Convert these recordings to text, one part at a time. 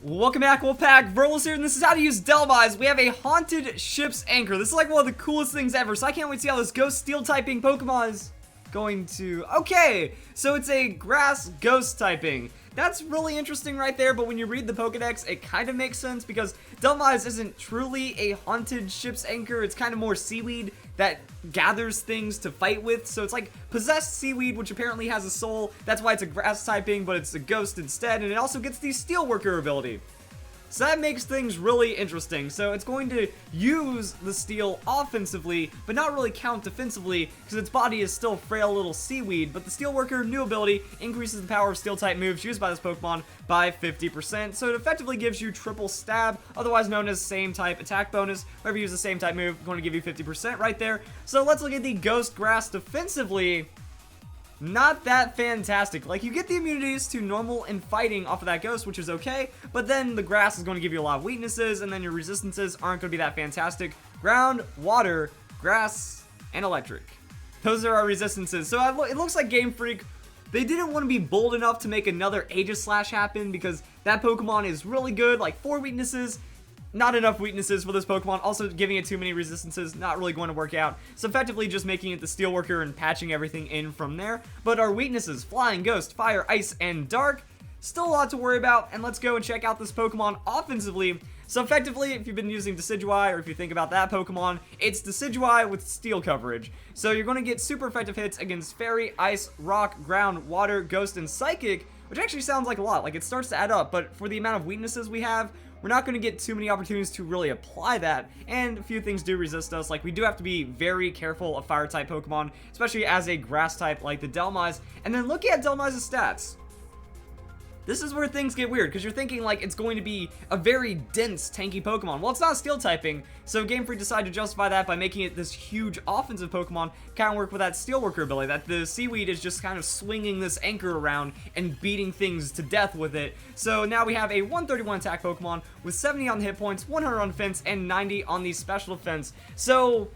Welcome back, Wolfpack. Verlis here, and this is how to use Dhelmise. We have a haunted ship's anchor. This is like one of the coolest things ever, so I can't wait to see how this ghost steel typing Pokemon is going to... Okay, so it's a grass ghost typing. That's really interesting right there, but when you read the Pokedex, it kind of makes sense because Dhelmise isn't truly a haunted ship's anchor. It's kind of more seaweed that gathers things to fight with. So it's like possessed seaweed, which apparently has a soul. That's why it's a grass typing, but it's a ghost instead. And it also gets the Steelworker ability. So that makes things really interesting. So it's going to use the steel offensively, but not really count defensively, because its body is still frail little seaweed. But the Steelworker new ability increases the power of steel-type moves used by this Pokemon by 50%. So it effectively gives you triple stab, otherwise known as same type attack bonus. Whenever you use the same type move, going to give you 50% right there. So let's look at the Ghost Grass defensively. Not that fantastic. Like, you get the immunities to normal and fighting off of that ghost, which is okay, but then the grass is going to give you a lot of weaknesses, and then your resistances aren't going to be that fantastic. Ground, water, grass, and electric. Those are our resistances. So it looks like Game Freak, they didn't want to be bold enough to make another Aegislash happen, because that Pokemon is really good, like 4 weaknesses. Not enough weaknesses for this Pokemon. Also, giving it too many resistances, not really going to work out. So effectively just making it the Steelworker and patching everything in from there. But our weaknesses, Flying, Ghost, Fire, Ice, and Dark, still a lot to worry about. And let's go and check out this Pokemon offensively. So effectively, if you've been using Decidueye, or if you think about that Pokemon, it's Decidueye with Steel coverage. So you're going to get super effective hits against Fairy, Ice, Rock, Ground, Water, Ghost, and Psychic, which actually sounds like a lot. Like, it starts to add up, but for the amount of weaknesses we have, we're not going to get too many opportunities to really apply that, and a few things do resist us. Like, we do have to be very careful of Fire-type Pokemon, especially as a Grass-type like the Dhelmise. And then look at Dhelmise's stats. This is where things get weird, because you're thinking, like, it's going to be a very dense, tanky Pokemon. Well, it's not Steel typing, so Game Freak decided to justify that by making it this huge offensive Pokemon, kind of work with that Steelworker ability, that the Seaweed is just kind of swinging this anchor around and beating things to death with it. So now we have a 131 attack Pokemon with 70 on the hit points, 100 on defense, and 90 on the special defense. So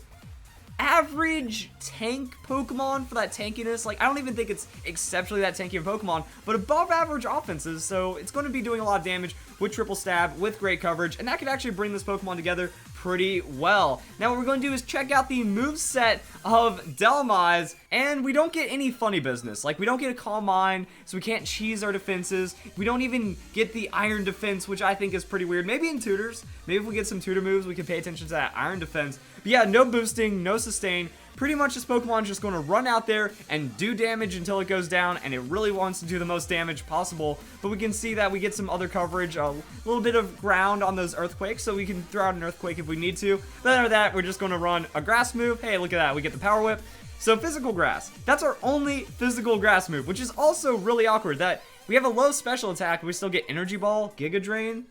average tank Pokemon for that tankiness. Like, I don't even think it's exceptionally that tanky of a Pokemon, but above average offenses, so it's going to be doing a lot of damage with triple stab, with great coverage, and that could actually bring this Pokemon together pretty well. Now what we're going to do is check out the moveset of Dhelmise, and we don't get any funny business. Like, we don't get a Calm Mind, so we can't cheese our defenses. We don't even get the Iron Defense, which I think is pretty weird. Maybe in Tutors, maybe if we get some Tutor moves, we can pay attention to that Iron Defense. But yeah, no boosting, no sustain. Pretty much this Pokemon is just going to run out there and do damage until it goes down, and it really wants to do the most damage possible. But we can see that we get some other coverage, a little bit of ground on those Earthquakes, so we can throw out an Earthquake if we need to. But other than that, we're just going to run a Grass move. Hey, look at that, we get the Power Whip. So Physical Grass, that's our only Physical Grass move, which is also really awkward, that we have a low special attack, but we still get Energy Ball, Giga Drain,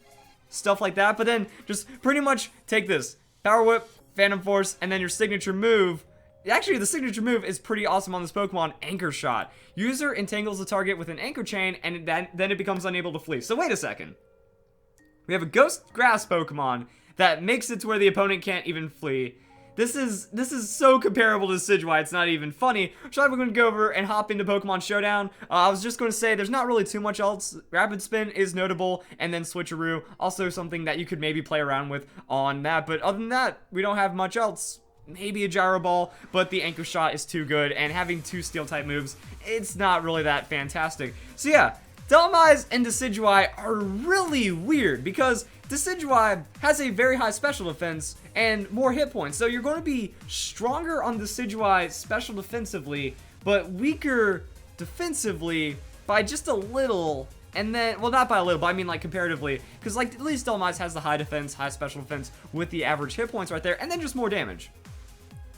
stuff like that. But then just pretty much take this, Power Whip, Phantom Force, and then your signature move. Actually, the signature move is pretty awesome on this Pokemon, Anchor Shot. User entangles the target with an anchor chain, and then it becomes unable to flee. So wait a second. We have a Ghost Grass Pokemon that makes it to where the opponent can't even flee. This is so comparable to Decidueye, it's not even funny. So we're going to go over and hop into Pokemon Showdown. I was just going to say, there's not really too much else. Rapid Spin is notable, and then Switcheroo, also something that you could maybe play around with on that. But other than that, we don't have much else. Maybe a Gyro Ball, but the Anchor Shot is too good, and having 2 Steel-type moves, it's not really that fantastic. So yeah, Dhelmise and Decidueye are really weird, because Decidueye has a very high special defense and more hit points, so you're going to be stronger on Decidueye special defensively, but weaker defensively by just a little. And then, well, not by a little, but I mean, like, comparatively, because, like, at least Dhelmise has the high defense, high special defense with the average hit points right there, and then just more damage.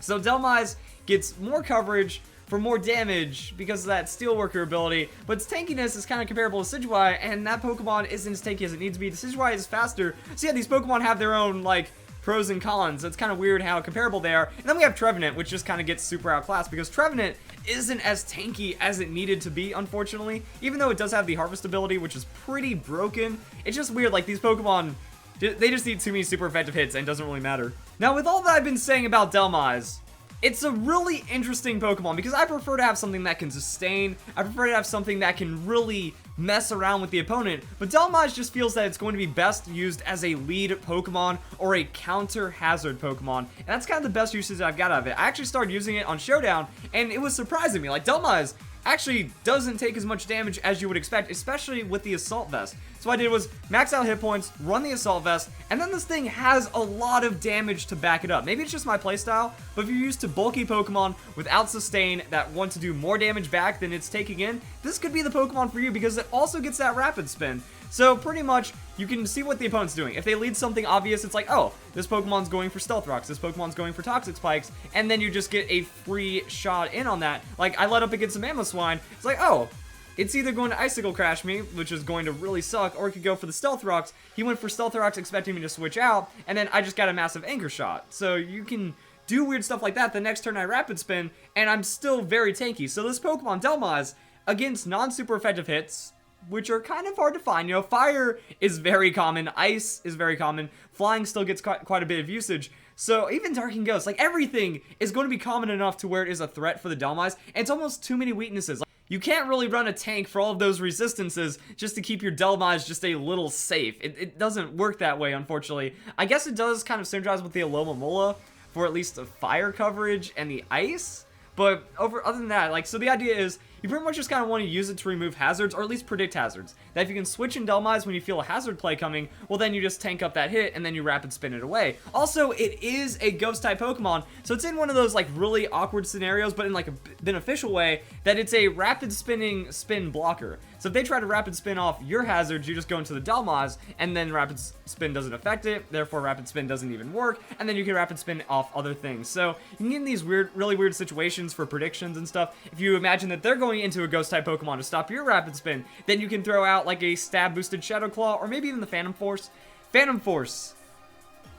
So Dhelmise gets more coverage for more damage because of that Steelworker ability, but its tankiness is kind of comparable to Decidueye, and that Pokemon isn't as tanky as it needs to be. Decidueye is faster, so yeah, these Pokemon have their own, like, pros and cons. So it's kind of weird how comparable they are. And then we have Trevenant, which just kind of gets super outclassed because Trevenant isn't as tanky as it needed to be, unfortunately. Even though it does have the Harvest ability, which is pretty broken. It's just weird, like, these Pokemon, they just need too many super effective hits, and it doesn't really matter. Now, with all that I've been saying about Dhelmise, it's a really interesting Pokemon because I prefer to have something that can sustain. I prefer to have something that can really mess around with the opponent, but Dhelmise just feels that it's going to be best used as a lead Pokemon or a counter hazard Pokemon, and that's kind of the best usage I've got out of it. I actually started using it on Showdown, and it was surprising me. Like, Dhelmise actually doesn't take as much damage as you would expect, especially with the Assault Vest. So what I did was max out hit points, run the Assault Vest, and then this thing has a lot of damage to back it up. Maybe it's just my playstyle, but if you're used to bulky Pokemon without sustain that want to do more damage back than it's taking in, this could be the Pokemon for you because it also gets that Rapid Spin. So pretty much, you can see what the opponent's doing. If they lead something obvious, it's like, oh, this Pokemon's going for Stealth Rocks, this Pokemon's going for Toxic Spikes, and then you just get a free shot in on that. Like, I let up against a Mamoswine, it's like, oh, it's either going to Icicle Crash me, which is going to really suck, or it could go for the Stealth Rocks. He went for Stealth Rocks expecting me to switch out, and then I just got a massive Anchor Shot. So you can do weird stuff like that. The next turn I Rapid Spin, and I'm still very tanky. So this Pokemon, Dhelmise, against non-super effective hits, which are kind of hard to find. You know, fire is very common, ice is very common, flying still gets quite a bit of usage. So even Dark and Ghost, like everything is going to be common enough to where it is a threat for the Dhelmise, and it's almost too many weaknesses. Like, you can't really run a tank for all of those resistances just to keep your Dhelmise just a little safe. It doesn't work that way, unfortunately. I guess it does kind of synergize with the Alomomola for at least the fire coverage and the ice, but other than that, like, so the idea is you pretty much just kind of want to use it to remove hazards, or at least predict hazards. That if you can switch in Dhelmise when you feel a hazard play coming, well then you just tank up that hit and then you Rapid Spin it away. Also, it is a Ghost type Pokemon, so it's in one of those like really awkward scenarios, but in like a beneficial way, that it's a rapid spinning spin blocker. So if they try to Rapid Spin off your hazards, you just go into the Dhelmise, and then Rapid Spin doesn't affect it, therefore Rapid Spin doesn't even work, and then you can Rapid Spin off other things. So you can get in these really weird situations for predictions and stuff. If you imagine that they're going into a Ghost type Pokemon to stop your Rapid Spin, then you can throw out like a stab boosted Shadow Claw, or maybe even the Phantom Force. Phantom Force,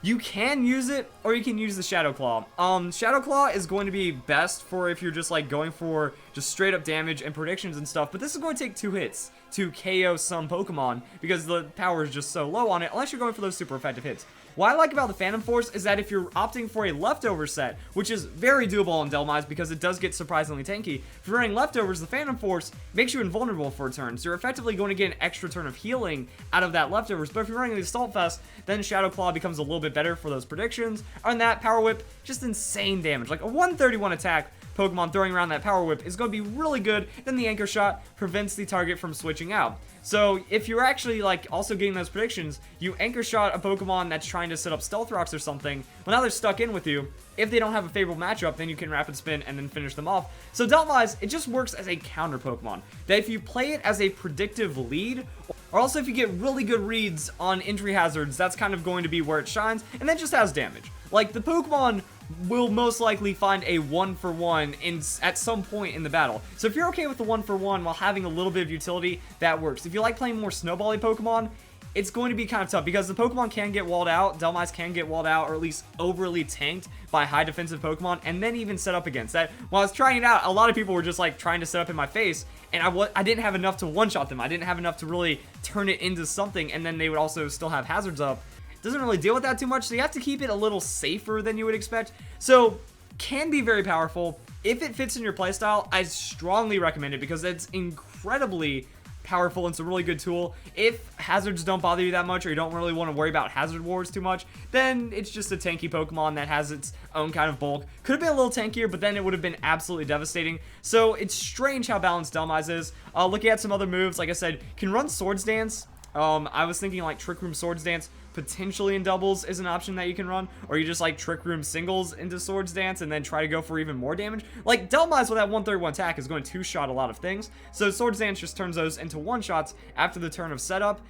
you can use it, or you can use the Shadow Claw. Shadow Claw is going to be best for if you're just like going for just straight up damage and predictions and stuff, but this is going to take 2 hits to KO some Pokemon because the power is just so low on it, unless you're going for those super effective hits. What I like about the Phantom Force is that if you're opting for a leftover set, which is very doable on Dhelmise because it does get surprisingly tanky, if you're running leftovers, the Phantom Force makes you invulnerable for a turn, so you're effectively going to get an extra turn of healing out of that leftovers. But if you're running the Assault Vest, then Shadow Claw becomes a little bit better for those predictions. On that, Power Whip, just insane damage. Like a 131 attack Pokemon throwing around that Power Whip is going to be really good. Then the Anchor Shot prevents the target from switching out. So if you're actually like also getting those predictions, you Anchor Shot a Pokemon that's trying to set up Stealth Rocks or something, well now they're stuck in with you. If they don't have a favorable matchup, then you can Rapid Spin and then finish them off. So Dhelmise, it just works as a counter Pokemon. That if you play it as a predictive lead, or also if you get really good reads on injury hazards, that's kind of going to be where it shines, and then just has damage. Like the Pokemon will most likely find a 1-for-1 at some point in the battle. So if you're okay with the 1-for-1 while having a little bit of utility, that works. If you like playing more snowbally Pokemon, it's going to be kind of tough because the Pokemon can get walled out, Dhelmise can get walled out, or at least overly tanked by high defensive Pokemon, and then even set up against that. While I was trying it out, a lot of people were just like trying to set up in my face, and I didn't have enough to one-shot them. I didn't have enough to really turn it into something, and then they would also still have hazards up. Doesn't really deal with that too much, so you have to keep it a little safer than you would expect. So, can be very powerful. If it fits in your playstyle, I strongly recommend it because it's incredibly powerful and it's a really good tool. If hazards don't bother you that much, or you don't really want to worry about hazard wars too much, then it's just a tanky Pokemon that has its own kind of bulk. Could have been a little tankier, but then it would have been absolutely devastating. So it's strange how balanced Dhelmise is. Looking at some other moves, like I said, can run Swords Dance. I was thinking like Trick Room Swords Dance potentially in doubles is an option that you can run, or you just like Trick Room singles into Swords Dance and then try to go for even more damage. Like Dhelmise with that 131 attack is going to 2-shot a lot of things, so Swords Dance just turns those into 1-shots after the turn of setup.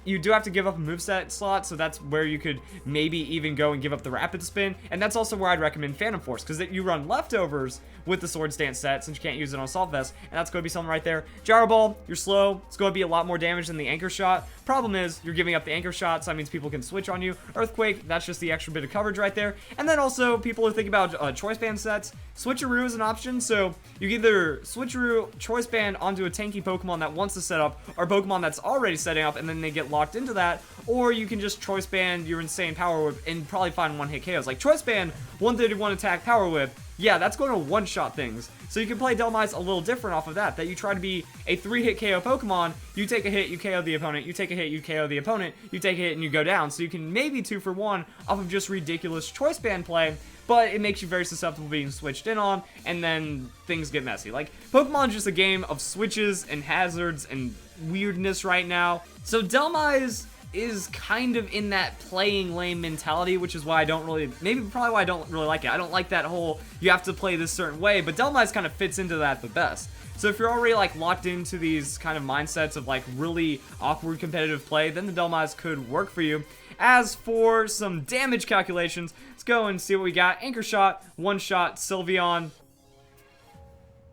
You do have to give up a moveset slot, so that's where you could maybe even go and give up the Rapid Spin, and that's also where I'd recommend Phantom Force, because you run leftovers with the Swords Dance set, since you can't use it on Assault Vest, and that's going to be something right there. Gyro Ball, you're slow, it's going to be a lot more damage than the Anchor Shot. Problem is, you're giving up the Anchor Shot, so that means people can switch on you. Earthquake, that's just the extra bit of coverage right there. And then also, people are thinking about Choice Band sets. Switcheroo is an option, so you can either Switcheroo Choice Band onto a tanky Pokemon that wants to set up, or a Pokemon that's already setting up, and then they get locked into that, or you can just Choice Band your insane Power Whip and probably find one-hit KOs. Like Choice Band, 131 attack Power Whip, yeah, that's going to one-shot things. So you can play Dhelmise a little different off of that. That you try to be a 3-hit KO Pokemon, you take a hit, you KO the opponent, you take a hit, you KO the opponent, you take a hit, and you go down. So you can maybe 2 for 1 off of just ridiculous choice band play, but it makes you very susceptible to being switched in on, and then things get messy. Like, Pokemon's just a game of switches and hazards and weirdness right now. So Dhelmise is kind of in that playing lame mentality, which is why I don't really, probably why I don't really like it. I don't like that whole, you have to play this certain way, but Dhelmise kind of fits into that the best. So if you're already like locked into these kind of mindsets of like really awkward competitive play, then the Dhelmise could work for you. As for some damage calculations, let's go and see what we got. Anchor Shot, One Shot, Sylveon.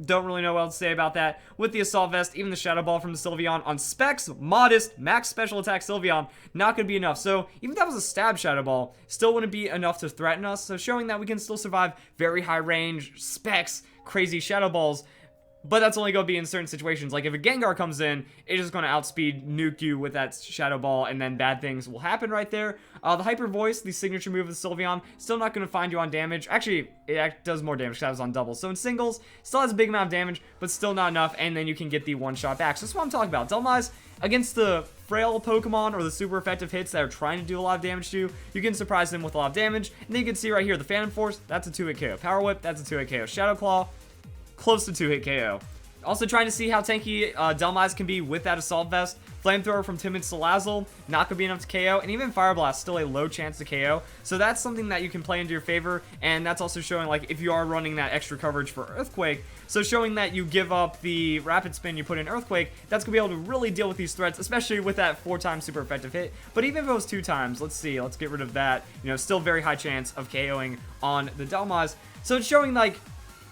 Don't really know what else to say about that. With the Assault Vest, even the Shadow Ball from the Sylveon on specs, modest, max special attack Sylveon, not going to be enough. So even if that was a stab Shadow Ball, still wouldn't be enough to threaten us. So showing that we can still survive very high range, specs, crazy Shadow Balls. But that's only going to be in certain situations. Like if a Gengar comes in, it's just going to outspeed nuke you with that Shadow Ball, and then bad things will happen right there. The Hyper Voice, the signature move of the Sylveon, still not going to find you on damage. Actually, it does more damage because that was on doubles. So in singles, still has a big amount of damage, but still not enough, and then you can get the one-shot back. So that's what I'm talking about. Dhelmise, against the frail Pokemon or the super effective hits that are trying to do a lot of damage to you, you can surprise them with a lot of damage. And then you can see right here, the Phantom Force, that's a 2-hit KO. Power Whip, that's a 2-hit KO. Shadow Claw, close to 2-hit KO. Also trying to see how tanky Dhelmise can be with that Assault Vest. Flamethrower from Timid Salazzle, not going to be enough to KO. And even Fire Blast, still a low chance to KO. So that's something that you can play into your favor. And that's also showing, like, if you are running that extra coverage for Earthquake. So showing that you give up the Rapid Spin you put in Earthquake, that's going to be able to really deal with these threats, especially with that 4-time super effective hit. But even if it was 2 times, let's see, let's get rid of that. You know, still very high chance of KOing on the Dhelmise. So it's showing, like,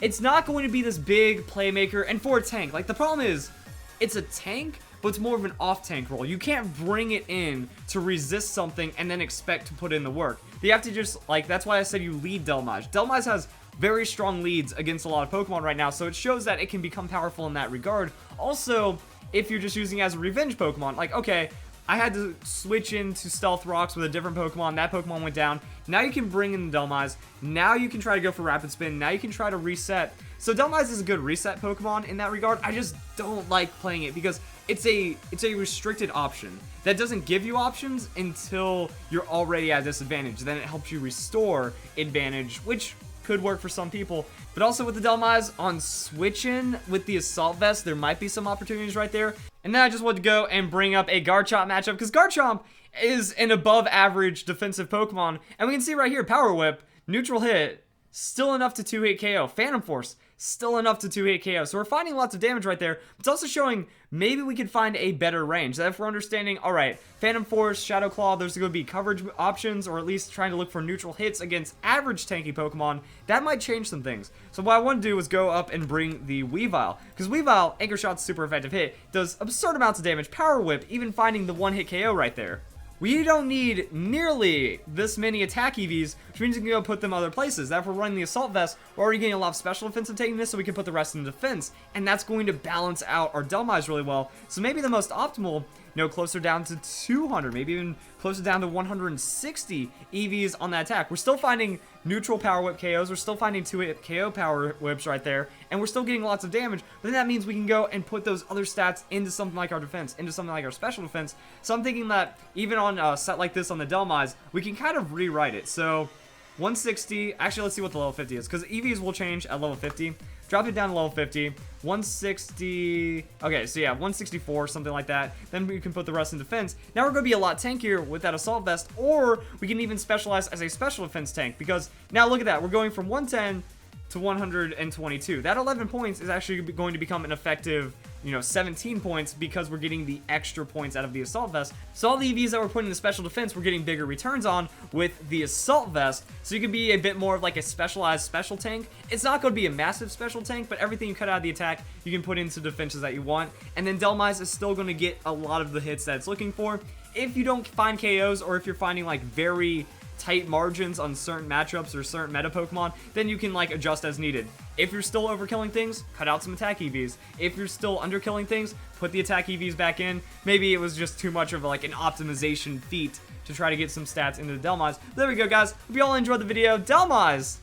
it's not going to be this big playmaker, and for a tank, like, the problem is, it's a tank, but it's more of an off-tank role. You can't bring it in to resist something and then expect to put in the work. You have to just, like, that's why I said you lead Dhelmise. Dhelmise has very strong leads against a lot of Pokemon right now, so it shows that it can become powerful in that regard. Also, if you're just using it as a revenge Pokemon, like, okay, I had to switch into Stealth Rocks with a different Pokemon. That Pokemon went down. Now you can bring in the Dhelmise. Now you can try to go for Rapid Spin. Now you can try to reset. So Dhelmise is a good reset Pokemon in that regard. I just don't like playing it because it's a restricted option that doesn't give you options until you're already at disadvantage. Then it helps you restore advantage, which could work for some people. But also with the Dhelmise, on switching with the Assault Vest, there might be some opportunities right there. And then I just wanted to go and bring up a Garchomp matchup, because Garchomp is an above average defensive Pokemon. And we can see right here, Power Whip, neutral hit, still enough to 2-hit KO. Phantom Force, still enough to 2-hit KO. So we're finding lots of damage right there. It's also showing maybe we could find a better range. That if we're understanding, all right, Phantom Force, Shadow Claw, there's going to be coverage options, or at least trying to look for neutral hits against average tanky Pokemon. That might change some things. So what I want to do is go up and bring the Weavile, because Weavile, Anchor Shot's super effective hit, does absurd amounts of damage. Power Whip, even finding the 1-hit KO right there. We don't need nearly this many attack EVs, which means we can go put them other places. That if we're running the Assault Vest, we're already getting a lot of special defense taking this, so we can put the rest in defense. And that's going to balance out our Dhelmise really well. So maybe the most optimal, you know, closer down to 200, maybe even closer down to 160 EVs on that attack. We're still finding neutral Power Whip KOs. We're still finding 2-hit KO Power Whips right there. And we're still getting lots of damage. But then that means we can go and put those other stats into something like our defense, into something like our special defense. So I'm thinking that even on a set like this on the Dhelmise, we can kind of rewrite it. So 160, actually let's see what the level 50 is, because EVs will change at level 50. Drop it down to level 50, 160, okay, so yeah, 164, something like that. Then we can put the rest in defense. Now we're going to be a lot tankier with that Assault Vest, or we can even specialize as a special defense tank, because now look at that, we're going from 110 to 122. That 11 points is actually going to become an effective, you know, 17 points, because we're getting the extra points out of the Assault Vest. So all the EVs that we're putting in the special defense, we're getting bigger returns on with the Assault Vest. So you can be a bit more of like a specialized special tank. It's not going to be a massive special tank, but everything you cut out of the attack, you can put into defenses that you want. And then Dhelmise is still going to get a lot of the hits that it's looking for. If you don't find KOs, or if you're finding like very tight margins on certain matchups or certain meta Pokemon, then you can like adjust as needed. If you're still overkilling things, cut out some attack EVs. If you're still underkilling things, put the attack EVs back in. Maybe it was just too much of like an optimization feat to try to get some stats into the Dhelmise. There we go, guys. Hope you all enjoyed the video. Dhelmise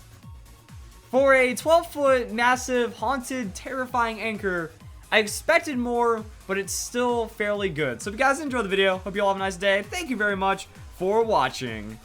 For a 12-foot, massive, haunted, terrifying anchor, I expected more, but it's still fairly good. So if you guys enjoyed the video, hope you all have a nice day. Thank you very much for watching.